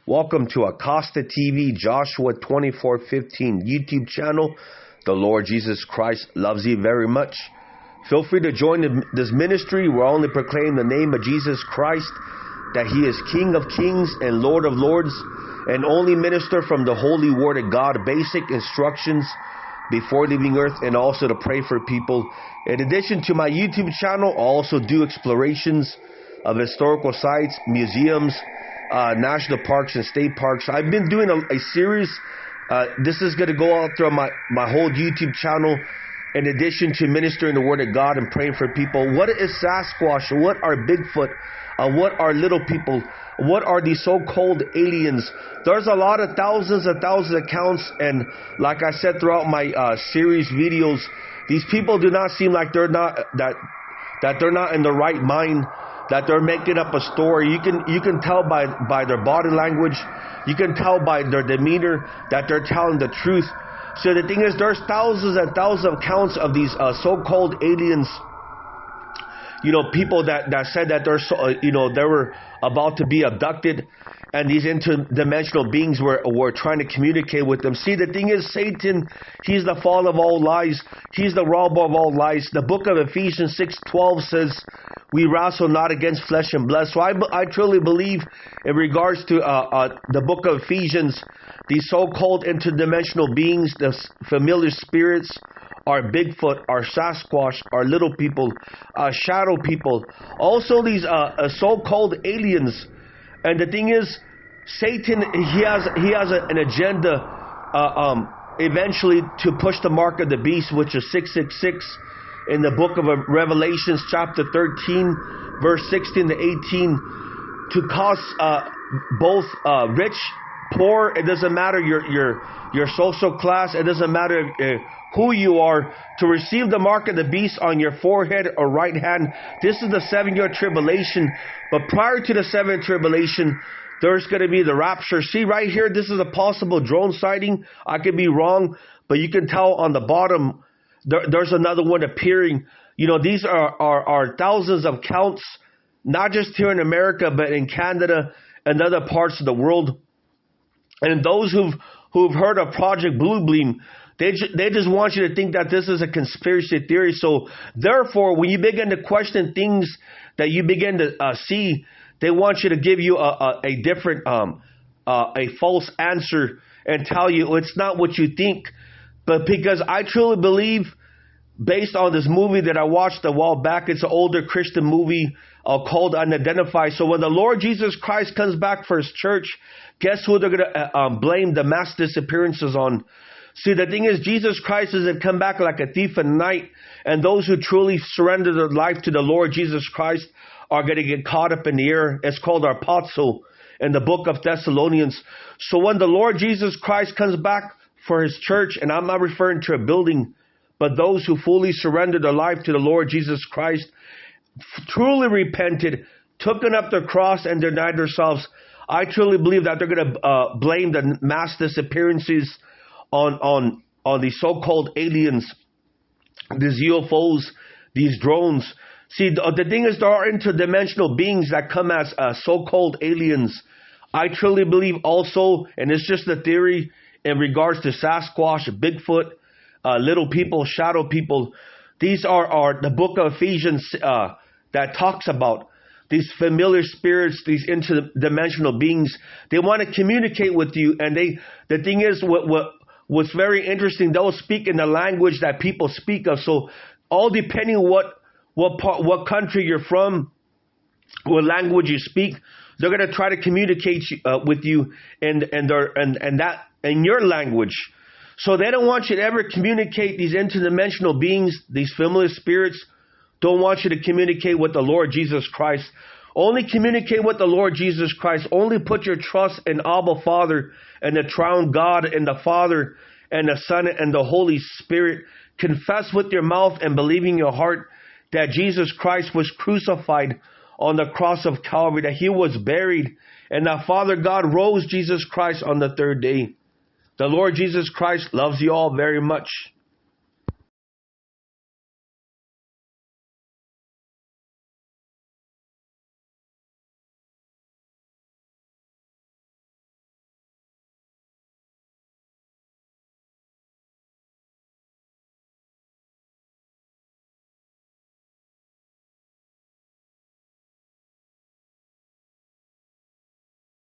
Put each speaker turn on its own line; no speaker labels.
Welcome to Acosta TV, Joshua 24:15 YouTube channel. The Lord Jesus Christ loves you very much. Feel free to join this ministry. We're only proclaiming the name of Jesus Christ, that He is King of Kings and Lord of Lords, and only minister from the Holy Word of God, basic instructions before leaving earth, and also to pray for people. In addition to my YouTube channel, I also do explorations of historical sites, museums, national parks and state parks. I've been doing a series. This is going to go out through my whole YouTube channel. In addition to ministering the Word of God and praying for people, what is Sasquatch? What are Bigfoot? What are little people? What are these so-called aliens? There's a lot of thousands of accounts, and like I said throughout my series videos, these people do not seem like they're not that they're not in the right mind, that they're making up a story. You can tell by their body language, you can tell by their demeanor that they're telling the truth. So the thing is, there's thousands and thousands of accounts of these so-called aliens. You know, people that said that they were about to be abducted, and these interdimensional beings were trying to communicate with them. See, the thing is, Satan, he's the fall of all lies. He's the robber of all lies. The book of Ephesians 6:12 says, we wrestle not against flesh and blood. So I truly believe, in regards to the book of Ephesians, these so-called interdimensional beings, the familiar spirits, are Bigfoot, are Sasquatch, are little people, shadow people. Also these so-called aliens. And the thing is, Satan, he has an agenda eventually to push the mark of the beast, which is 666 in the book of Revelations chapter 13, verse 16 to 18, to cause both rich, poor, it doesn't matter your social class, it doesn't matter who you are, to receive the mark of the beast on your forehead or right hand. This is the 7-year tribulation. But prior to the 7th tribulation, there's going to be the rapture. See right here, this is a possible drone sighting. I could be wrong, but you can tell on the bottom, there's another one appearing. You know, these are thousands of counts, not just here in America, but in Canada and other parts of the world. And those who've heard of Project Blue Beam, they just want you to think that this is a conspiracy theory. So therefore, when you begin to question things that you begin to see, they want you to give you a different, a false answer and tell you it's not what you think. But because I truly believe, based on this movie that I watched a while back, it's an older Christian movie called Unidentified. So when the Lord Jesus Christ comes back for His church, guess who they're going to blame the mass disappearances on? See, the thing is, Jesus Christ doesn't come back like a thief in the night, and those who truly surrender their life to the Lord Jesus Christ are going to get caught up in the air. It's called harpazo in the book of Thessalonians. So when the Lord Jesus Christ comes back for His church, and I'm not referring to a building, but those who fully surrendered their life to the Lord Jesus Christ, truly repented, taken up their cross and denied themselves, I truly believe that they're going to blame the mass disappearances on these so-called aliens, these UFOs, these drones. See, the thing is, there are interdimensional beings that come as so-called aliens. I truly believe also, and it's just a theory in regards to Sasquatch, Bigfoot, little people, shadow people. These are the book of Ephesians that talks about these familiar spirits, these interdimensional beings. They want to communicate with you, and the thing is, what's very interesting, they'll speak in the language that people speak of. So all depending on what country you're from, what language you speak, they're going to try to communicate with you in your language. So they don't want you to ever communicate, these interdimensional beings, these familiar spirits, don't want you to communicate with the Lord Jesus Christ. Only communicate with the Lord Jesus Christ. Only put your trust in Abba Father and the triune God and the Father and the Son and the Holy Spirit. Confess with your mouth and believe in your heart that Jesus Christ was crucified on the cross of Calvary, that He was buried, and that Father God rose Jesus Christ on the 3rd day. The Lord Jesus Christ loves you all very much.